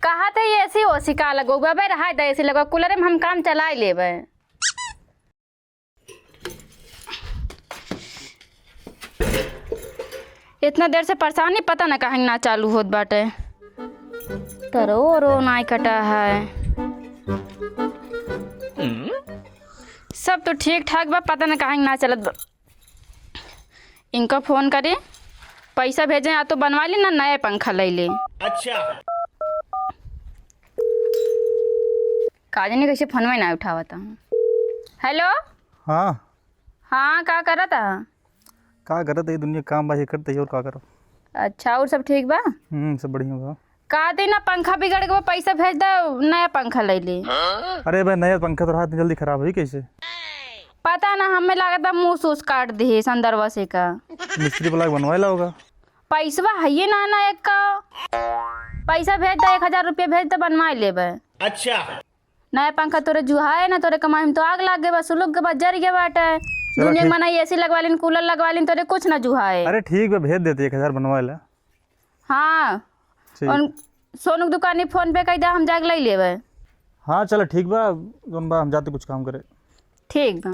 कहा था ये एसी ओसी का लगोबे बे रहा दे एसी लगो कूलर में हम काम चला लेबे। इतना देर से परेशानी पता न कहीं ना चालू होत बाटे। तरो नाई कटा है। सब तो ठीक ठाक बा, पता न कहीं ना चलत बा। इनका फोन करी पैसा भेजे या तो बनवा ली ना नया पंखा ले ले। अच्छा काजनी कैसे फोन में ना उठावता। हेलो हाँ हाँ का करत था? का करत है दुनिया काम बाजी करते है और का करो। अच्छा और सब ठीक बा? सब बढ़िया बा। का दी ना पंखा बिगड़ गया पैसा भेज दो नया पंखा ले ली। अरे भाई नया पंखा तो रात में जल्दी खराब हुई कैसे? पता ना हमें लागत बा मुँह सूस काट दी संदरवा से का। मिस्त्री वाला बनवाएला होगा। पैसा है ये ना एक का पैसा भेज दो 1000 रुपया भेज दो बनवा लेबे। अच्छा नया पंखा तोरे जुहा है ना तोरे कमाई में तो आग लाग गए बा सुलग के बाद जर गए बाटे। दुनिया में मना एसी लगवा लेन कूलर लगवा लेन तोरे कुछ ना जुहा है। अरे ठीक है भेज देते 1000 बनवाएला। हाँ और सोनू की दुकान फोन पे कह दे हम जाके ले लेबे। हाँ चलो ठीक बा जोन बा हम जाते कुछ काम करे। ठीक बा।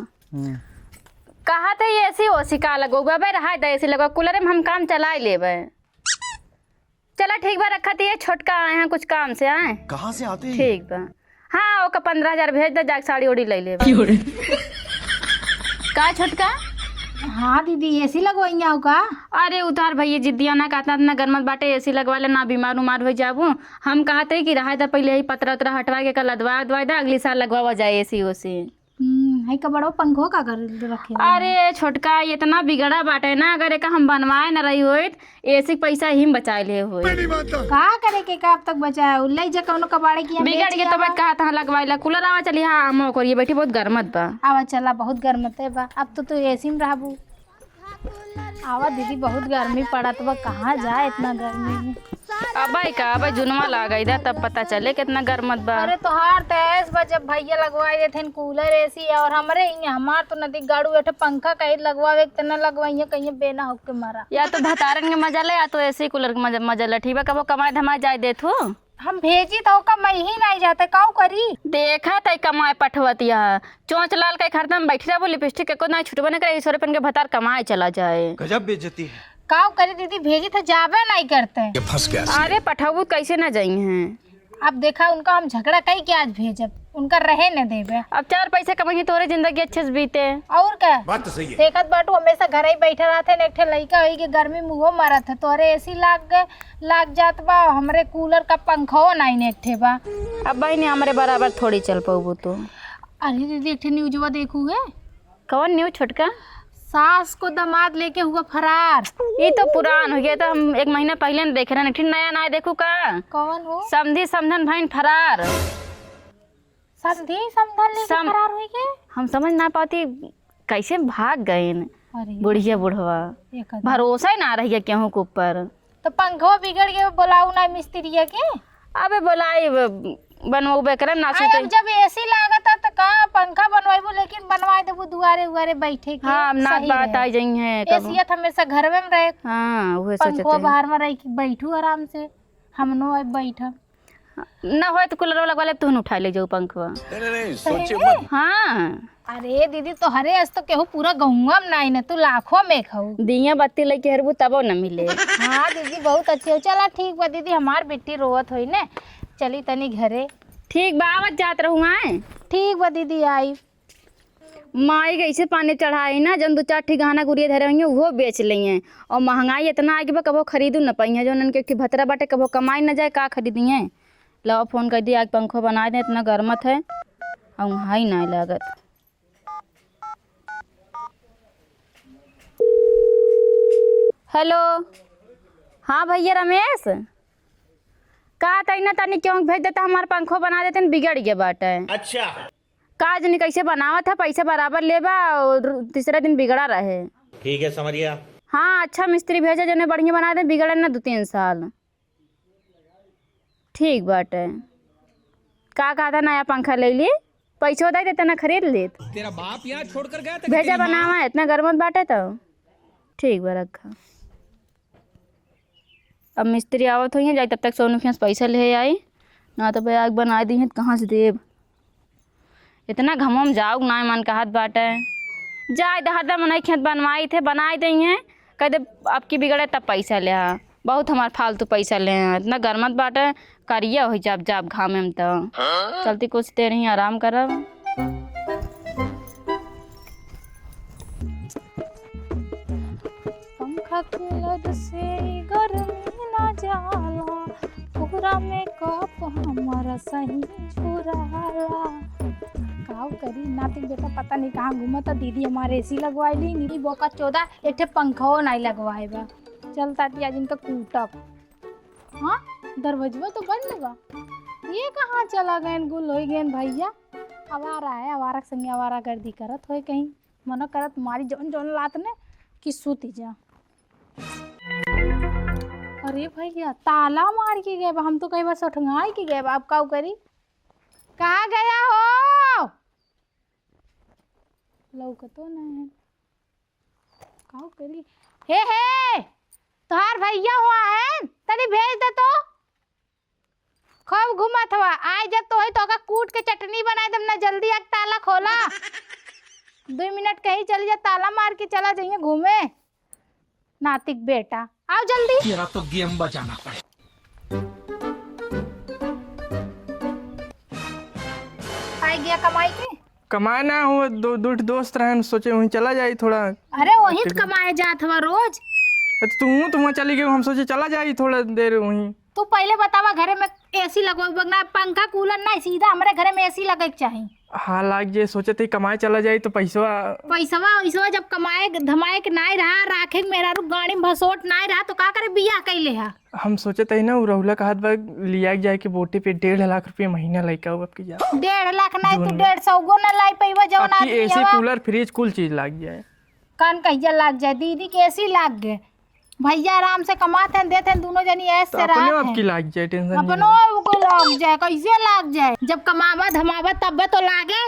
कहा था ये एसी ओसी का लगोबे बे रहा दे एसी लगो कूलर में हम काम चला लेबे। चला ठीक बा रखा थी छोटका आए हैं कुछ काम से आए। कहाँ से आते हैं? ठीक बा। हाँ ओका 15,000 भेज दे जाके साड़ी ओड़ी ले लेबे। का छोटका? हाँ दीदी एसी लगवाइया हो का? अरे उतार भैया जिद्दिया ना कहता ना गर्मत बाटे एसी लगवा ले ना बीमार उमार हो जाबू। हम कहते कि रहा था पहले ही पतरा उतरा हटवा के कल लदवा दवा दे अगली साल लगवा जाए एसी ओसी। है का बड़ो पंखो का कर रखे। अरे छोटका इतना बिगड़ा बाटे ना अगर एक हम बनवाए न रही होइत एसी पैसा ही बचा ले हो। का करे के का अब तक बचाया उल्लाई जा कौनो कबाड़े की बिगड़ के तो बात कहा था लगवाइला कूलर आवा चली। हाँ हम करिए बैठी बहुत गर्मत बा। आवा चला बहुत गर्मत है बा अब तो तू एसी में रहबू। आवा दीदी बहुत गर्मी पड़त बा कहाँ जाए इतना गर्मी में। अब का जुनवा लगाई दा तब पता चले कितना गर्मत बा। अरे तोहार तेज बा जब भैया लगवाए देथे कूलर एसी और हमरे यहाँ हमार तो नदी गाड़ू बैठे पंखा कहीं लगवावे के तना लगवाइए कहीं बेना होके मारा। या तो भतारन के मजा ले या तो एसी कूलर के मजा ले। ठीक बा कबो कमाए धमाए जाए देत हो। हम भेजी तो का मैं ही नहीं जाते काऊ करी। देखा तय कमाए पठवतिया चोंच लाल के खरता में बैठी रहो लिपस्टिक के को ना छुटबे न करे ईश्वर पन के भतार कमाए चला जाए। गजब बेइज्जती है। काऊ करी दीदी भेजी तो जाबे नहीं करते। ये फंस गया। अरे पठाबू कैसे ना जाई हैं। अब देखा उनका हम झगड़ा कई के आज भेजब उनका रहे न देबे। अब 4 पैसे कमाई तोरे जिंदगी अच्छे से बीते। और क्या बात तो सही है। देखत बाटू हमेशा घर ही बैठे रहते न एक ठे लइका होई के गर्मी मुंहो मारत है तोरे एसी लाग जात बा हमरे कूलर का पंखो नहीं ने एक ठे बा। अब बहनी हमारे बराबर थोड़ी चल पाऊ तो। अरे दीदी एक ठे न्यूज़वा देखू है। कौन न्यूज छोटका? सास को दामाद लेके हुआ फरार। ये तो पुरान हो गया तो हम 1 महीना पहले देख रहे हैं। नया नया देखू का? कौन हो? समधी समधन भाई फरार। समधी समधन लेके फरार हुई के? हम समझ ना पाती कैसे भाग गए अरे बुढ़िया बुढ़वा। भरोसा ही ना रही है केहू के ऊपर। तो पंखो बिगड़ गए बुलाऊ ना मिस्त्री के। अबे बोलाई बनवाबे करे ना अब जब एसी लागता तो का पंखा बनवाइबो लेकिन बनवा देबो दुआरे उआरे बैठे के। हाँ ना बात आ जाई है एसी हमेशा घर में रहे। हाँ वही सोचते पंखो बाहर में रह के बैठू आराम से हमनो अब बैठा ना हो तो कूलर वाला तू उठा ले जाओ पंखवा। नहीं सोचे मत। हाँ अरे दीदी तो हरे अस तो केहू पूरा गहुआ में नहीं न तू लाखों में खाऊ। दिया बत्ती लेके हरबू तबो न मिले। हाँ दीदी बहुत अच्छी हो। चला ठीक बा दीदी हमार बेटी रोवत होई ने चली तनी घरे। ठीक बा आवत जात रहूँ आए। ठीक बा दीदी आई। माई कैसे पानी चढ़ाई ना जन 2-4 ठी गहना गुड़िया धरे हुई वो बेच लिए। और महंगाई इतना आगे बा कबो खरीदू न पाई है जो उनके की भतरा बाटे कबो कमाई न जाए का खरीदिए। लाओ फोन कर दिया आज पंखो बना दे इतना गर्मत है और हाई ना लागत। हेलो हाँ भैया रमेश का तैना तनी क्यों भेज देता हमारे पंखो बना देते न बिगड़ गया बाटे। अच्छा काज नहीं कैसे बनावा था पैसा बराबर लेबा और तीसरा दिन बिगड़ा रहे। ठीक है समरिया। हाँ अच्छा मिस्त्री भेजा जो बढ़िया बना दे बिगड़े ना 2-3 साल। ठीक बाटे का कहा था नया पंखा ले ली पैसा दे देते ना खरीद ले। तेरा बाप यहाँ छोड़कर गया था। भेजा बनावा इतना गर्मत बाटे तो ठीक बा रखा। अब मिस्त्री आवत हो जाए तब तक सोनू के पैसा ले आई ना तो बैग बना दी है, कहाँ से देब। इतना घमम जाओ ना मन का हाथ बाटे जाए दहादा मनाई खेत बनवाई थे बनाई दी हैं कह दे अब की बिगड़े तब पैसा ले हा बहुत हमार फालतू पैसा ले हैं इतना गर्मत बाटे करिया हो जाब जाब घाम में तो चलती कुछ देर ही आराम करब। पंखा कूलर से गर्मी ना जाला पूरा में कप हमारा सही छुराला। काव करी नातिक बेटा पता नहीं कहाँ घूमता दीदी हमारे एसी लगवाई ली नी बोका 14 एक पंखा नहीं लगवाए बा चल ताती आज इनका कूटब। हाँ दरवाजा तो बंद बा ये कहाँ चला गए गुल हो गए भैया आवारा है आवारा संगे आवारा गर्दी करत हो कहीं मना करत मारी जौन जौन लात ने कि सूती जा। अरे भैया ताला मार के गए हम तो कहीं बस उठंगाई के गए आप काऊ करी कहाँ गया हो लौकतो नहीं काऊ करी हे तोहार भैया हुआ है तनी भेज दे तो खूब घुमत हुआ आज जब तो का कूट के चटनी बनाए दम ना जल्दी आग ताला खोला 2 मिनट कहीं चली जा ताला मार के चला जाइए घूमे नातिक बेटा आओ जल्दी तेरा तो गेम बचाना पड़े। आ गया कमाई के कमाए ना हो दो दोस्त रहन सोचे वहीं चला जाए थोड़ा। अरे वही कमाए जात हुआ रोज तू वहाँ चली गई हम सोचे चला जाए थोड़ा देर वहीं। तू पहले बतावा घरे में एसी लगो बगना पंखा कूलर नहीं सीधा हमारे घरे में एसी लगे के चाहिए। हाँ लाग जे सोचे थे कमाए चला जाए तो पैसवा जब कमाए धमाए के नहीं रहा राखे मेरा रुक गाड़ी में भसोट नहीं रहा तो का करे बियाह कैले हा। हम सोचे थे ना राहुला का हाथ बाग लिया जाए के बोटे पे 1.5 लाख रुपये महीना लगा अब की जा 1.5 लाख नहीं तो 150 गो ना लाई पैवा जौन आदमी एसी कूलर फ्रिज कुल चीज लाग जाए कान कहिया लाग जाए दीदी के एसी लाग गए भैया आराम से कमाते हैं देते हैं दोनों जनी ऐसे तो रहा अब की लाग जाए टेंशन अपनों को लाग जाए कैसे लाग जाए जब कमावा धमावा तब तो लागे।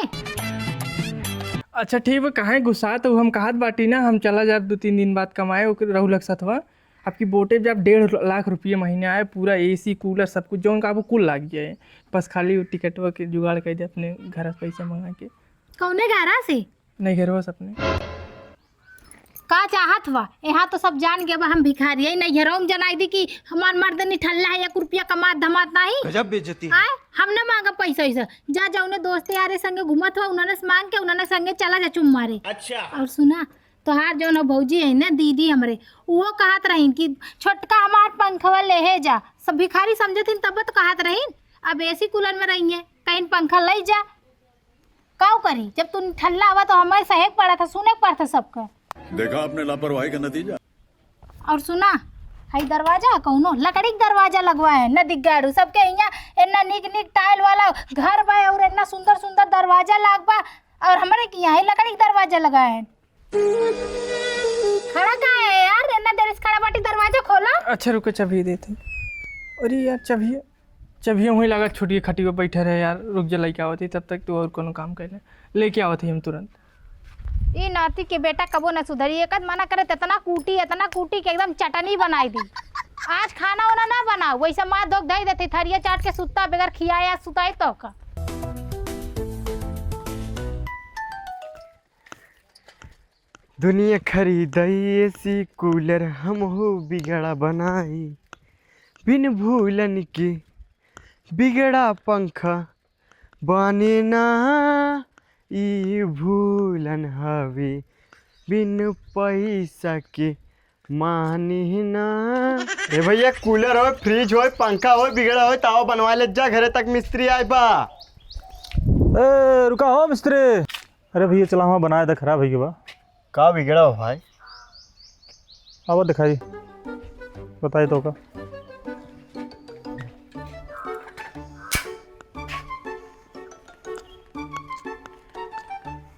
अच्छा ठीक है कहाँ गुस्सा तो हम कहा बाटी ना हम चला जाए 2-3 दिन बाद कमाए राहुल के साथ हुआ आपकी बोटे जब 1.5 लाख रुपये महीने आए पूरा एसी कूलर सब कुछ जो आपको कुल लाग जाए बस खाली टिकट के जुगाड़ कर दे अपने घर से पैसा मंगा के। कौने घरा से नहीं घर बस अपने का चाहत हुआ यहाँ तो सब जान गए हम भिखारी है नहीं हेरोम जनाई दी कि हमार मर्द निठल्ला है 1 रुपया कमात धमात नहीं गजब बेइज्जती आए हम ना मांगा पैसा वैसा जा जा उन्हें दोस्त यारे संगे घुमत हुआ उन्होंने मांग के उन्होंने संगे चला जा चुम मारे। अच्छा और सुना तोहार जो न भौजी है ना दीदी हमरे वो कहत रहीन कि छोटका हमार पंखवा ले जा सब भिखारी समझथिन तब तो कहत रहीन अब एसी कूलर में रही है कहीं पंखा ले जा काऊ करी जब तू ठल्ला हुआ तो हमारे सहेक पड़ा था सुने पड़ा था सबका देखा आपने लापरवाही का नतीजा। और सुना हई दरवाजा कौनो लकड़ी का दरवाजा लगवाए है न दिग्गाड़ू सबके यहाँ इतना निक निक टाइल वाला घर बा और इतना सुंदर सुंदर दरवाजा लाग बा और हमारे के यहाँ लकड़ी का दरवाजा लगाए है। खड़ा कहाँ है यार इतना देर से खड़ा बाटी दरवाजा खोला। अच्छा रुको चाबी देते अरे यार चाबी वहीं लगा छोटी खटी पे बैठे रहे यार रुक जा लेके आवती तब तक तो और कोनो काम कर लेके आवती हम तुरंत। ये नाती के बेटा कबो न सुधरी एक मना करे इतना कूटी के एकदम चटनी बनाई दी आज खाना वाना ना बना वैसे माँ धोक दही देती थरिया चाट के सुता बगैर खियाया सुताई तो का। दुनिया खरीदई एसी कूलर हम हो बिगड़ा बनाई बिन भूलन के बिगड़ा पंखा बने ना ई भूलन हवे बिन पैसा के माने ना। ए भैया कूलर हो फ्रिज हो पंखा हो बिगड़ा हो ताव बनवा ले जा घरे तक मिस्त्री आए बा। ए रुका हो मिस्त्री। अरे भैया चला हुआ बनाया था खराब है बा का बिगड़ा हो भाई अब दिखाई बताइए तो का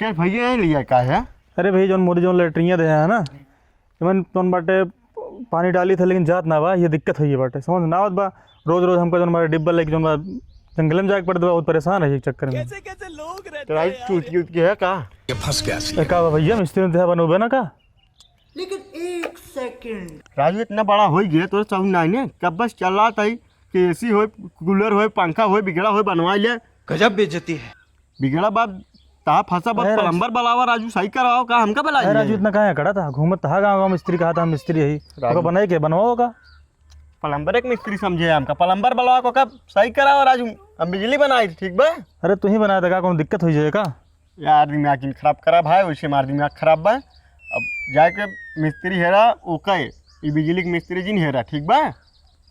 क्या भैया नहीं लिया का है। अरे भैया जो मोदी जो लेटरिया दे है ना मन तुम बाटे पानी डाली था लेकिन जात ना बा ये दिक्कत हुई है बाटे समझ ना आवत बा रोज रोज हमको जो हमारे डिब्बा लेके जो जंगल में जाके पड़े बहुत परेशान है चक्कर में। कैसे लोग रहते तो भाई टूट के है का ये फंस गया का भैया मिस्त्री ने बनोबे ना का राजू इतना बड़ा हो गया तो सब नहीं ने कब बस चल रहा था कि एसी हो कूलर हो पंखा हो बिगड़ा हो बनवा लिया। गजब बेइज्जती है। बिगड़ा बात ता फंसा बात प्लम्बर बुलावा राजू सही कराओ का हमका बुला अरे राजू इतना कहाँ खड़ा था घूमत था गाँव गाँव मिस्त्री कहा था मिस्त्री यही तो बनाए के बनवाओ का प्लम्बर एक मिस्त्री समझे हमका प्लम्बर बुलावा को कब सही कराओ राजू हम बिजली बनाई ठीक बा। अरे तू ही बनाया था का कौन दिक्कत हो जाएगा यार दिमाग इन खराब करा भाई वैसे मार दिमाग खराब बा। अब जाके मिस्त्री हेरा ओका ये बिजली के मिस्त्री जी हेरा ठीक बा।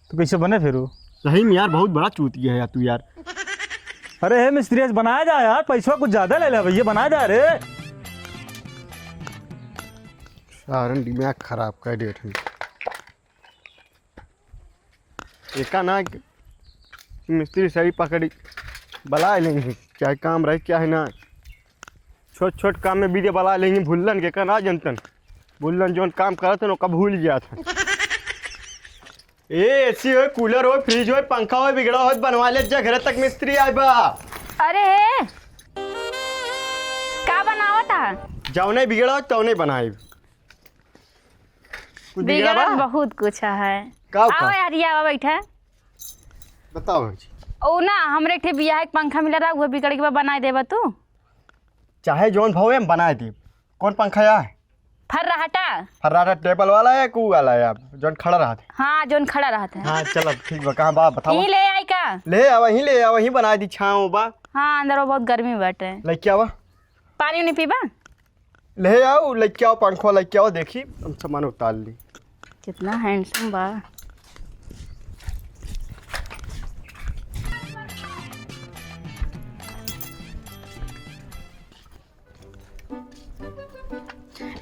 तो कैसे बने फिर वो सही में यार बहुत बड़ा चूतिया है यार तू यार। अरे हे मिस्त्री आज बनाया जा यार पैसा कुछ ज्यादा ले ले भैया बनाया जा रे सारन दिमाग खराब कर दे एका ना मिस्त्री सही पकड़ी बुला लेंगे चाहे काम रहे क्या है ना छोट छोट काम में बीजे बुला लेंगे भूलन के ना जनतन भूलन जो काम करत है कब भूल गया था। एसी हो कूलर हो फ्रिज हो पंखा हो बिगड़ा हो बनवा ले जा घर तक मिस्त्री आए बा। अरे हे का बनावा था जाओ नहीं बिगड़ा हो तो नहीं बनाए कुछ बिगड़ा बिगड़ा बा बहुत कुछ है। का आओ यार ये आओ बैठा बताओ जी। ओ ना हमरे के बियाह एक पंखा मिला रहा वो बिगड़ के बाद बनाए देबा तू चाहे जोन भाव हम बना दी। कौन पंखा है फर्राटा फर्राटा टेबल वाला है कू वाला है आप जोन खड़ा रहा था। हाँ जोन खड़ा रहता है हाँ चलो ठीक बा कहाँ बा बताओ यही ले आई का ले आ वहीं बना दी छाँव बा। हाँ अंदर वो बहुत गर्मी बैठे लेके आवा पानी नहीं पीबा ले आओ लेके आओ पंखा लेके आओ देखी हम सामान उतार ली। कितना हैंडसम बा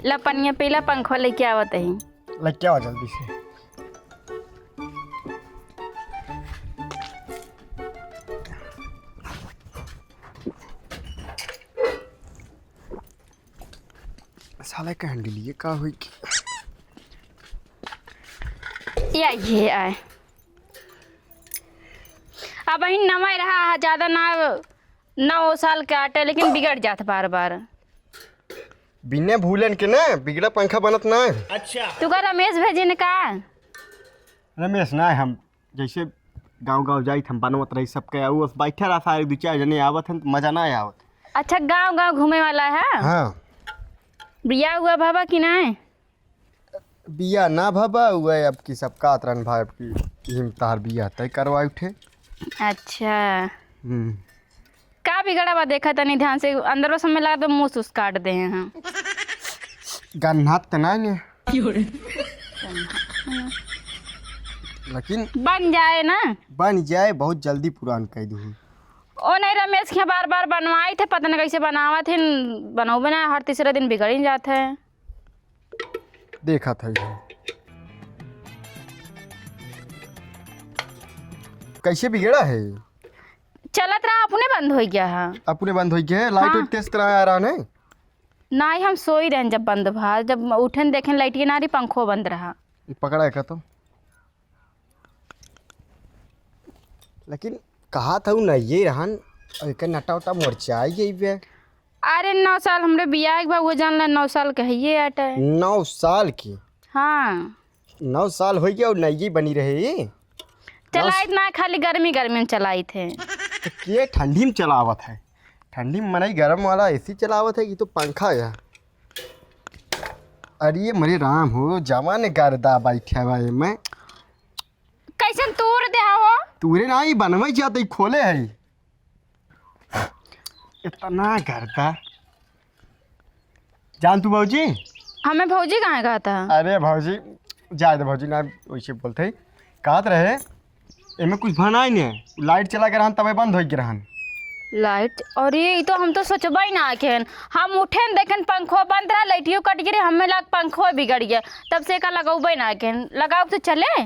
ला पनिया पीला पंखा लेके आवत है लेके आओ जल्दी से। साले का हैंडल ये का हुई या ये आए अब वही नवा रहा ज्यादा ना 9 साल के आटे लेकिन बिगड़ जाता बार बार बिना भूलन के ना बिगड़ा पंखा बनत ना। अच्छा तू का रमेश भेजे ने का रमेश ना हम जैसे गांव जाई हम बनवत रही सबके आउ बैठे रहा सारे 2-4 जने आवत हैं तो मजा ना आवत। अच्छा गांव गांव घूमे वाला है हाँ बिया हुआ बाबा कि नहीं बिया ना भाबा हुआ अब की सब कातरन भाई अब की हिम तार बिया तय करवाई उठे। अच्छा का बिगड़ा बा देखा तनी ध्यान से अंदरों समय लगा तो मुंह सुस काट दे हैं हम गन्हात तो ना ने लेकिन बन जाए ना बन जाए बहुत जल्दी पुरान कह दूँ। ओ नहीं रमेश के बार बार बनवाए थे पता नहीं कैसे बनावा थे बनोबे ना हर तीसरे दिन बिगड़ ही जाते हैं देखा था ये कैसे बिगड़ा है चलत रहा अपने बंद हो गया है अपने बंद हो गया लाइट हाँ। उठ तेज तरह आ रहा नहीं ना ही हम सो ही रहे जब बंद भा जब उठन देखें लाइट की नारी पंखो बंद रहा ये पकड़ा है का तो लेकिन कहा था ना ये रहन एक नटा उटा मोर्चा गई बे। अरे 9 साल हमरे बियाह के बाद वो जान ला 9 साल कहिए आटे 9 साल की हाँ 9 साल हो गया और नई बनी रहे चलाई ना खाली गर्मी गर्मी में चलाई थे तो ये ठंडी में चलावत है ठंडी में मनाई गर्म वाला एसी चलावत है कि तो पंखा है। अरे ये मरे राम हो जवान गर्दा बैठा भाई मैं कैसे तोड़ दे हो तूरे ना ही बनवाई जाते ही खोले है इतना गर्दा जान तू भाजी हमें भौजी कहाँ कहा था अरे भाजी जाए दे भाजी ना वैसे बोलते कहत रहे इनमें कुछ भनाई नहीं लाइट चला के रहन तब बंद हो के रहन लाइट और ये तो हम तो सोचबा ही ना केन हम उठे देखें पंखो बंद रहा लाइटियो कट गिरे हमें लग पंखो बिगड़ गया तब से का लगाऊबे ना केन लगाओ तो चले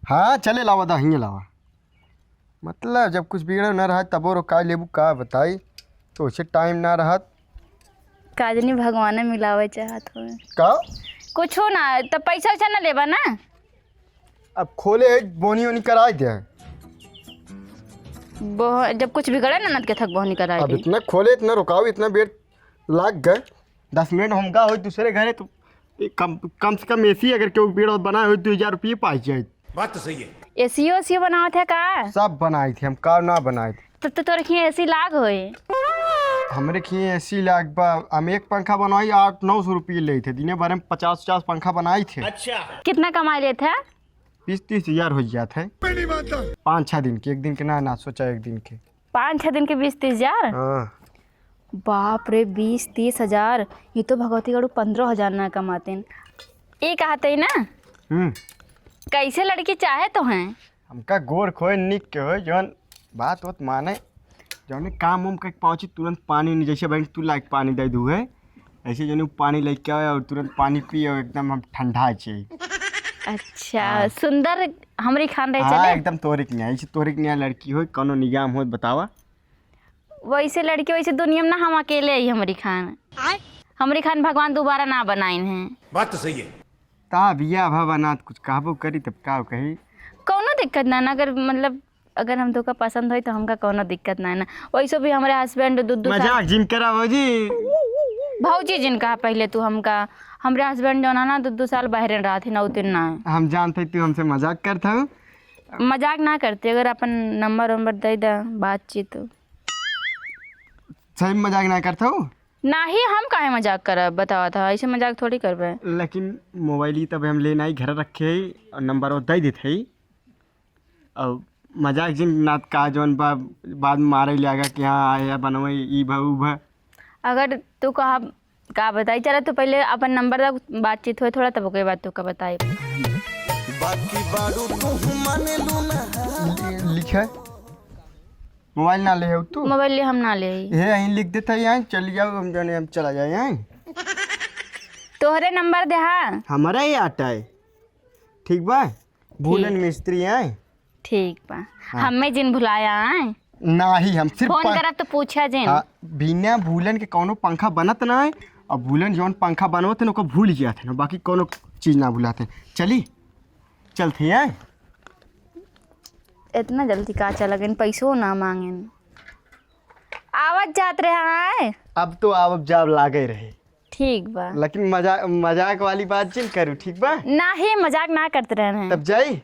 हाँ चले लावा दा हिंगे लावा मतलब जब कुछ बिगड़े ना रहा तब और का लेबू का बताई तो उसे टाइम ना रहा काजनी भगवान मिलावे चाहत हो का कुछ हो ना तो पैसा वैसा ना लेबा ना अब खोले है बोनी वोनी करा दे जब कुछ बिगड़ा ना नद के थक बहुनी करा अब इतना खोले इतना रुकाओ इतना बेर लाग गए 10 मिनट हम गा हो दूसरे घरे तो कम से कम एसी अगर क्यों पेड़ बनाए हो 2000 रुपये पाई जाए बात तो सही है। एसीओ एसीओ बनावत है का? सब बनाई थी हम, का ना बनाए थे। तो तोर खिए एसी लाग होए। हमरे खिए ऐसी लाख बा, हम एक पंखा बनवाई 800-900 रुपये ले थे, दिन भर में 50-50 पंखा बनाई थे। कितना कमाई लेते है? 20-30 हज़ार हो जाते हैं 5-6 दिन के, एक दिन के ना सोचा एक दिन के। 5-6 दिन के 20-30 हजार? हाँ बाप रे 20-30 हजार, ये तो भगवती गढ़ू 15,000 ना कमाते हैं। ये कहते ही ना कैसे लड़की चाहे तो हैं? हमका गोर खोए निक के हो, जौन बात होत माने, जौन काम उम करके पहुँची तुरंत पानी नहीं, जैसे बहन तू लाइक पानी दे दू है, ऐसे जौन पानी लेके आए और तुरंत पानी पिए और एकदम हम ठंडा चाहिए। अच्छा सुंदर हमरी खान रहे हाँ चले। एकदम तोरिक नहीं, ऐसे तोरिक नहीं लड़की हो, कोनो निजाम हो बतावा। वैसे लड़की वैसे दुनिया में ना हम अकेले ही हमरी खान। हमरी खान भगवान दोबारा ना बनाइन हैं। बात तो सही है। ता बिया भा बनात कुछ कहबो करी तब का कही। कौनो दिक्कत ना, अगर मतलब अगर हम का पसंद हो तो हमका कोनो दिक्कत ना है ना। वैसे भी हमारे हस्बैंड दूध मजाक जिन करा भौजी। भौजी जिनका पहले तू हमका, हमारे हस्बैंड जो ना 2 साल बाहर रहा थे ना उतन ना। हम जानते तू हमसे मजाक करता हूँ। मजाक ना करते, अगर अपन नंबर दे दा बातचीत। सही मजाक ना करता हूँ ना ही हम काहे मजाक करब, बतावा था ऐसे मजाक थोड़ी करबे। लेकिन मोबाइल ही तब हम लेना ही घर रखे ही और नंबर वो दे देते ही, और मजाक जिन नात का जौन बाद में मारे लेगा कि हाँ आया बनवे ई भा। अगर तू कहा का बताई, चला तो पहले अपन नंबर दा बातचीत हो थोड़ा, तब ओके बाद तू का बताई। लिखा मोबाइल ना ले तू, मोबाइल ले हम ना ले। ये यहीं लिख देता है, यहाँ चल जाओ, हम जाने हम चला जाए यहाँ। तोहरे नंबर दे। हाँ हमारा ही आता है, ठीक बा। भूलन मिस्त्री हैं। ठीक बा। हमें जिन भुलाया है ना ही हम सिर्फ फोन करा तो पूछा जिन। हाँ, बिना भूलन के कोनो पंखा बनत ना है, और भूलन जौन पंखा बनवत है ना ओको भूल गया थे ना, बाकी कोनो चीज़ ना भुलाते। चली चलते हैं। इतना जल्दी का चला गए, पैसों ना मांगे। आवाज जात रहा है। अब तो आप जाब लागे रहे। ठीक बा, लेकिन मजाक वाली बात जिन करूँ, ठीक बा ना ही मजाक ना करते रहना। तब जाई।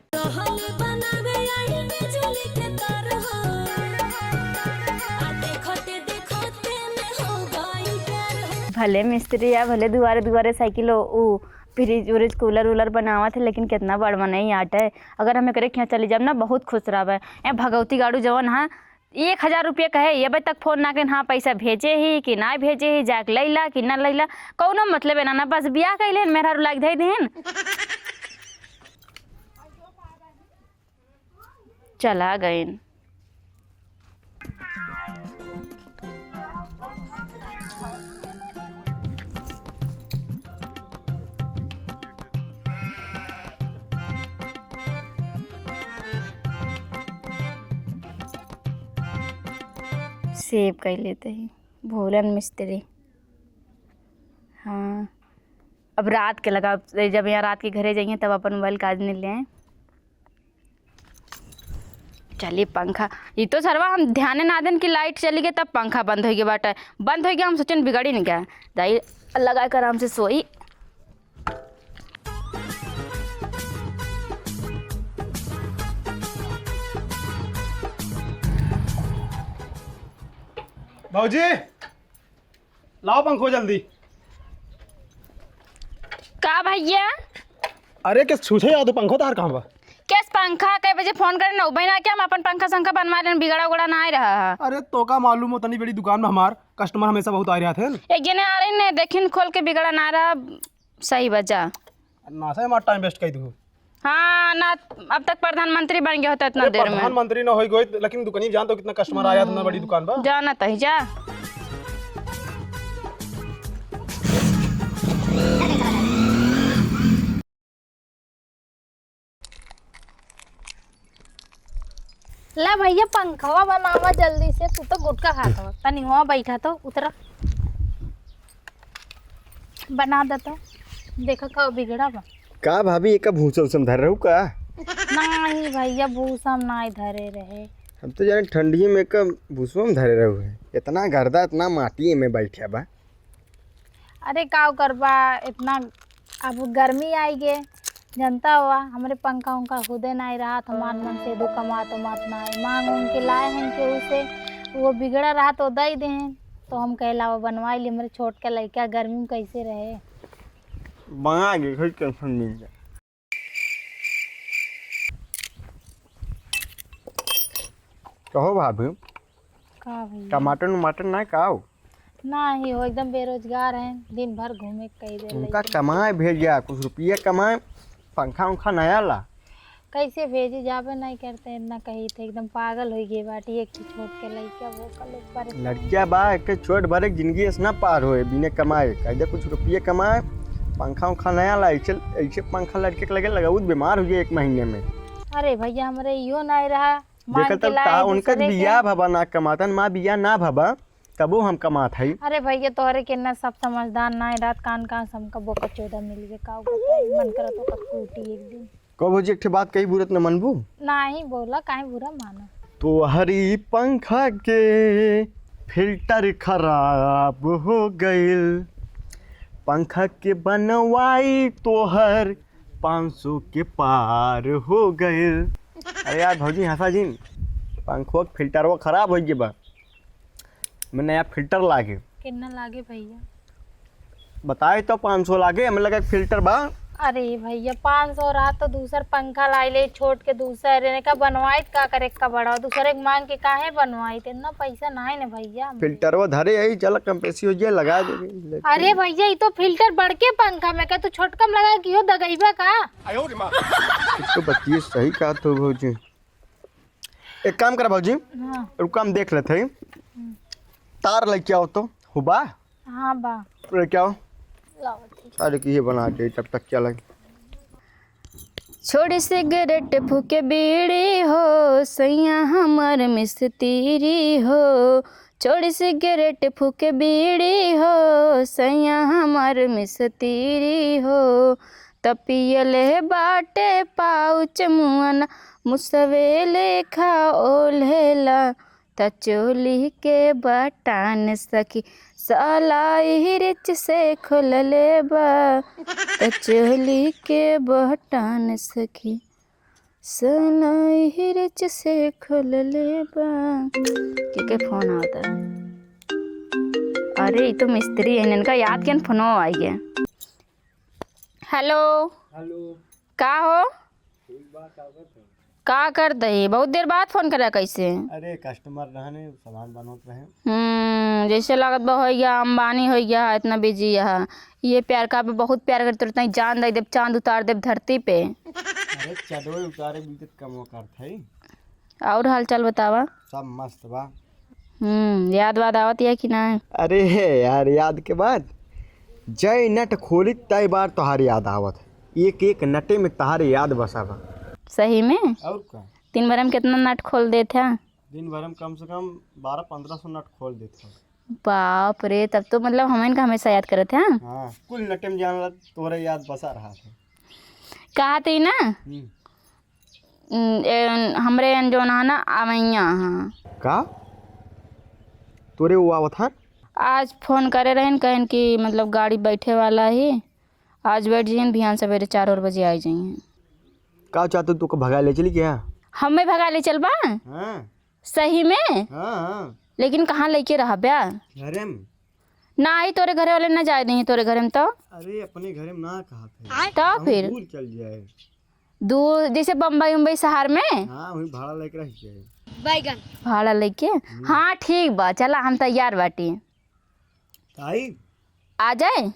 भले मिस्त्री या भले दुआरे साइकिल ऊ फ्रिज उरिज कूलर वूलर बनावा थे, लेकिन कितना बड़ नहीं आट है। अगर हमें करे यहाँ चली जाब ना बहुत खुश रहा है। भगवती गाड़ू जवन हाँ 1,000 रुपये कहे, ये तक फोन ना कर हाँ पैसा भेजे ही कि ना भेजे ही, जाके लैला कि ना लैला, कौनो मतलब है ना। बस बियाह कैले मेहरा लाग दे दिन चला गए। सेव कर लेते हैं भोलन मिस्त्री। हाँ अब रात के लगा, जब यहाँ रात के घरे जाइए तब अपन मोबाइल काज नहीं ले आए। चलिए पंखा, ये तो सरवा हम ध्यान ना दें कि लाइट चली गई तब पंखा बंद हो गया बाटा, बंद हो गया। हम सोचें बिगड़ी नहीं गया, दाई लगा कर आराम से सोई। भाजी लाओ पंखो जल्दी। का भैया? अरे क्या छूछे याद पंखो तार कहाँ बा? कैस पंखा कई बजे फोन करे ना बहना क्या हम अपन पंखा संखा बनवा लें, बिगड़ा उगड़ा ना आ रहा है। अरे तो का मालूम हो, तनी बड़ी दुकान में हमार कस्टमर हमेशा बहुत आ रहे थे। एक जने आ रहे ने देखिन खोल के बिगड़ा ना रहा, सही बजा ना से हमारा टाइम वेस्ट कर दू। हाँ ना, अब तक प्रधानमंत्री बन गया होता इतना देर में। प्रधानमंत्री ना हो गई, लेकिन दुकानी जान तो कितना कस्टमर आया था बड़ी दुकान पर। जाना तो ही जा। ला भैया पंखवा बनावा जल्दी से, तू तो गुटका खाता हो। तनी वहाँ बैठा तो उतरा बना देता। देखो कब बिगड़ा बा। का भाभी एक भूसा उसम धर रहू का? नहीं भैया भूसा ना धरे रहे। हम तो जाने ठंडी में का भूसवा में धरे रहू है, इतना गर्दा इतना माटी में बैठा बा। अरे का करबा, इतना अब गर्मी आई गे जनता हुआ हमारे पंखा उनका खुदे नहीं रहा तो मान मन से दो कमा तो मत ना मांग उनके लाए हैं कि उसे वो बिगड़ा रहा तो दे दें तो हम कहला वो बनवा लिए मेरे छोट के लड़का गर्मी में कैसे रहे। बना के कोई टेंशन नहीं है। कहो भाभी का भैया टमाटर ना खाओ। ना ही हो एकदम बेरोजगार हैं दिन भर घूमे कई दे उनका कमाए भेज गया कुछ रुपये कमाए पंखा उंखा नया ला। कैसे भेजे जाबे नहीं करते इतना कही थे एकदम पागल हो गई बाटी एक की छोट के लड़का वो कल पर लड़किया बा एक छोट भरे जिंदगी ऐसा पार होए बिना कमाए कह कुछ रुपये कमाए पंखा उंखा नया ला। ऐसे पंखा लड़के के लगे लगाऊ बीमार हो जाए 1 महीने में। अरे भैया हमारे यो नहीं रहा देखा तब का उनका बिया भबा ना कमातन माँ बिया ना भबा कबो हम कमात है। अरे भैया तोहरे के ना सब समझदार ना रात कान कान हमका बोका 14 मिल गए का मन करा तो कूटी एक दिन कबो जी एक बात कही बुरत न मनबू नहीं बोला काहे बुरा माना। तो हरी पंखा के फिल्टर खराब हो गइल पंखा के बनवाई तोहर 500 के पार हो गइल। अरे यार भौजी हंसा जी पंखो के फिल्टर वो खराब हो गए बा मैं नया फिल्टर लागे कितना लागे भैया बताए तो 500 लागे हमें लगा फिल्टर बा। अरे भैया 500 रहा तो दूसर पंखा लाई ले छोट के दूसरे का बनवाई का करे का बड़ा दूसरे के मांग के काहे बनवाई इतना पैसा नहीं ने भैया। फिल्टर वो धरे यही चल कम पैसी हो जाए लगा दे। अरे भैया ये तो फिल्टर बढ़ के पंखा में का तू छोटकम लगा कि हो दगईबा का तो बच्ची सही कहा तो भौजी एक काम करा भौजी हाँ रुका हम देख लेते हैं तार लेके आओ तो हुबा हाँ बा लेके आओ लाओ ठीक सारे की ये बना के तब तक चला। छोड़ी सिगरेट फूके बीड़ी हो सैया हमर मिस्त्री हो छोड़ी सिगरेट फूके बीड़ी हो सैया हमर मिस्त्री हो तपियले बाटे पाउच मुअन मुसवे लेखा ओल्हेला तचोली के बटान सखी सालाई रिच से खोलले बा तचोली के बटान सखी सालाई रिच से खोलले बा के फोन आता है। अरे ये तो मिस्त्री है इनका याद क्या फोन आई है। हेलो का हो का कर दही बहुत देर बाद फोन करा कैसे। अरे कस्टमर रहने सामान बनोत रहे जैसे लागत बा हो गया अंबानी हो गया इतना बिजी है ये प्यार का भी बहुत प्यार करते उतना जान दे देव चांद उतार देव धरती पे। अरे चढ़ो उतारे भी कम करत है। और हाल चाल बतावा सब मस्त बा। याद वाद आवत है कि ना। अरे यार याद के बाद जय नट खोली तय बार तोहार याद आवत है एक एक नटे में तोहार याद बसा बा। सही में और का दिन भर में कितना नट खोल देते हैं। दिन भर में कम से कम 1200-1500 नट खोल देते हैं। बाप रे तब तो मतलब हम इनका हमेशा याद करते हैं। हाँ कुल नटे में जान तोरे याद बसा रहा था। कहा थी ना हमरे जो ना आवैया हाँ का तोरे वो आवत है आज फोन करे रहन कहन कि मतलब गाड़ी बैठे वाला ही आज बैठ जाइए बिहान सवेरे 4 बजे आ जाइए। का चाहते तू को भगा ले चली क्या। हमें भगा ले चल बा हाँ सही में हाँ लेकिन कहाँ लेके रहा ब्या घरे में ना आई तोरे घरे वाले ना जाए नहीं तोरे घरे में तो। अरे अपने घरे में ना कहा था तो फिर दूर चल जाए दूर जैसे बम्बई उम्बई शहर में हाँ वही भाड़ा लेकर रह जाए भाड़ा लेके। हाँ ठीक बा चला हम तैयार बाटी आई आ जाए।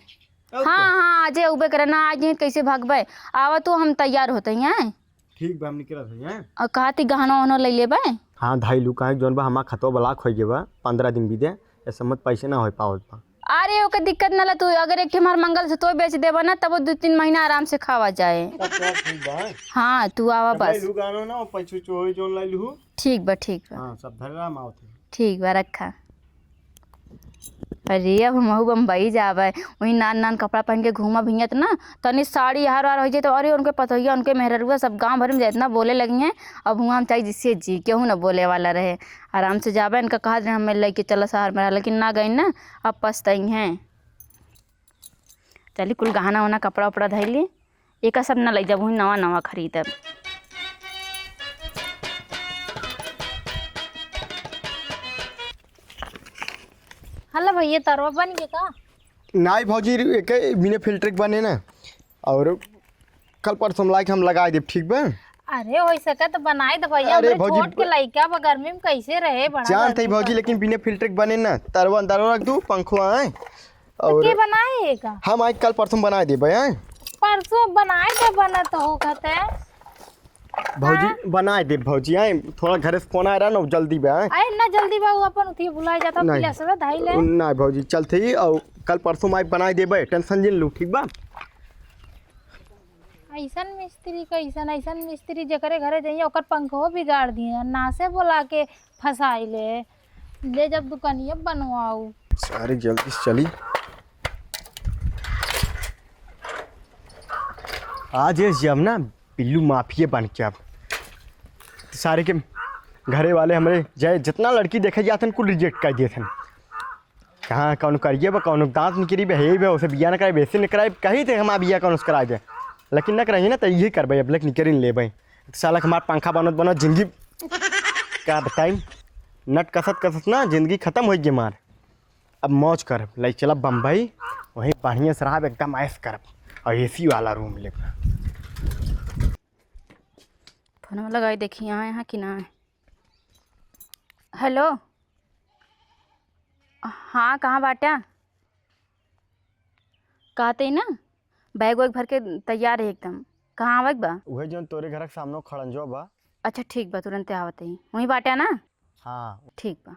हाँ हाँ आ जाए उबे करे ना आ जाए कैसे भागबे आवा तू हम तैयार होते हैं। ठीक बा हम निकल रहे हैं। और कहा थी गहना वहना ले लेबे। हाँ धाई लू कहा जौन बा हमार खतवा ब्लाक हो गए बा 15 दिन बीते ऐसा मत पैसे ना हो पावत बा। अरे ओके दिक्कत ना ला तू अगर एक हमार मंगल से तो बेच देबा ना तब 2-3 महीना आराम से खावा जाए। हाँ तू आवा बस ना पैसे चोरी जोन लाई लू। ठीक बा हाँ सब धर रहा मावत है। ठीक बा रखा। अरे अब हम बम्बई जावे वही नान नान कपड़ा पहन के घूमा भिंगत ना तनी साड़ी हार वार हो जाए तो अरे उनके पतोहिया उनके मेहरुआ सब गांव भर में जितना बोले लगी हैं। अब हुआ हम चाहिए जिससे जी केहू ना बोले वाला रहे आराम से जावे इनका कहा दिन हमें लेके चला शहर में लेकिन ना गई ना अब पछताई हैं। चलिए कुल गहना वना कपड़ा उपड़ा धैली एक सब ना ले जब वही नवा नवा खरीदब। हल्ला भैया तरवा बन गया का? नाई भौजी एक बिना फिल्टर के बने ना, और कल परसों लाइक हम लगा देब, ठीक बा? अरे हो सके तो बनाई दे भैया, अरे हमरे भौजी, छोट के लइका बा गर्मी में कैसे रहे बड़ा जानते ही गर्मी भौजी, बा। लेकिन बिना फिल्टर के बने ना, तरवा अंदर रख दू, पंखो आए तो और के बनाएगा? हम आज कल परसों बना देबे। हैं परसों बनाए दे बना तो हो कहते भौजी बना दे भौजी। आए थोड़ा घर से फोन आ रहा ना, जल्दी बे। आए अरे ना जल्दी बाबू अपन उठी भुला जाता नहीं। पिला सब धाई ले। ना भौजी चलते ही, और कल परसों माइक बना देबे, टेंशन जिन लू, ठीक बा? ऐसन मिस्त्री कैसन ऐसन मिस्त्री जकरे घरे जाइए ओकर पंखो बिगाड़ दिए, ना से बोला के फंसाई ले जब दुकानिया बनवाऊ। सारे जल्दी से चली। आज ये जब ना पिल्लू माफिया बन के, अब सारे के घरे वाले हमारे जाए जितना लड़की देखे जाते कुल रिजेक्ट कर दिए थे। कहाँ कौन करिए बा, कौन दांत निकली बे, हे बे उसे बिया न कराए, वैसे न कराए, कहीं थे हम बिया कौन करा दे, लेकिन न कराइए ना तो यही करबे, अब लेकिन निकल ले भाई साला हमार पंखा बनत बनत जिंदगी क्या बताई, नट कसत कसत ना जिंदगी खत्म हो गई मार। अब मौज कर लाई, चला बम्बई, वहीं बढ़िया से रहा एकदम ऐश कर, और एसी वाला रूम ले। फोन लगाई देखी यहाँ कि ना है। हेलो, हाँ कहाँ बाटा? कहते ही ना बैग वैग भर के तैयार है एकदम। कहाँ आवक बा? वही जो तोरे घर के सामने खड़न जो बा। अच्छा ठीक बा, तुरंत आवत ही वहीं बाटा ना? हाँ ठीक बा,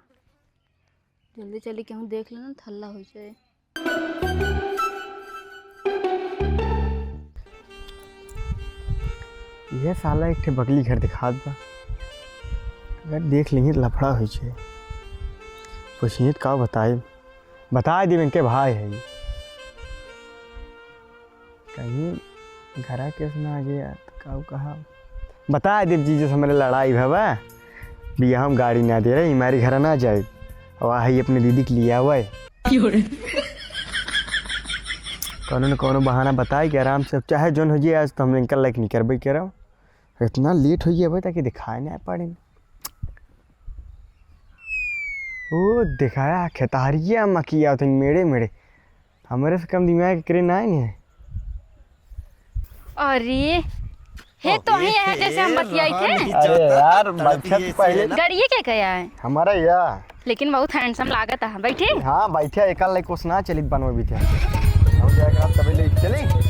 जल्दी चली केहूँ देख लेना थल्ला हो जाए। ये साला एक ठे बगली घर दिखात बा, अगर देख ली तो लफड़ा हो जाए। पूछिए का बता दी इनके भाई है ये। कहीं घरा के सुना आ गया तो कहा बता दे जी, जो हमारे लड़ाई भवा भैया हम गाड़ी ना दे रहे, हमारे घर ना जाए, और आई अपने दीदी के लिए हुआ है। कौनो न कौनो बहाना बताए कि आराम से चाहे जोन हो जाए, आज तो हम इनका लाइक नहीं करबे कह रहा हूँ, इतना लेट हो गया भाई ताकि दिखाए ना पड़े। वो दिखाया खेतारिया मकिया थे मेरे मेरे, हमारे से कम दिमाग करे ना है। अरे हे तो ही है जैसे हम बतियाई थे। अरे यार पहले गाड़िए क्या कया है हमारा या, लेकिन बहुत हैंडसम लागत है। बैठे हाँ बैठे एक लाइक ना चली बनवे भी थे, हो जाएगा तभी ले चली।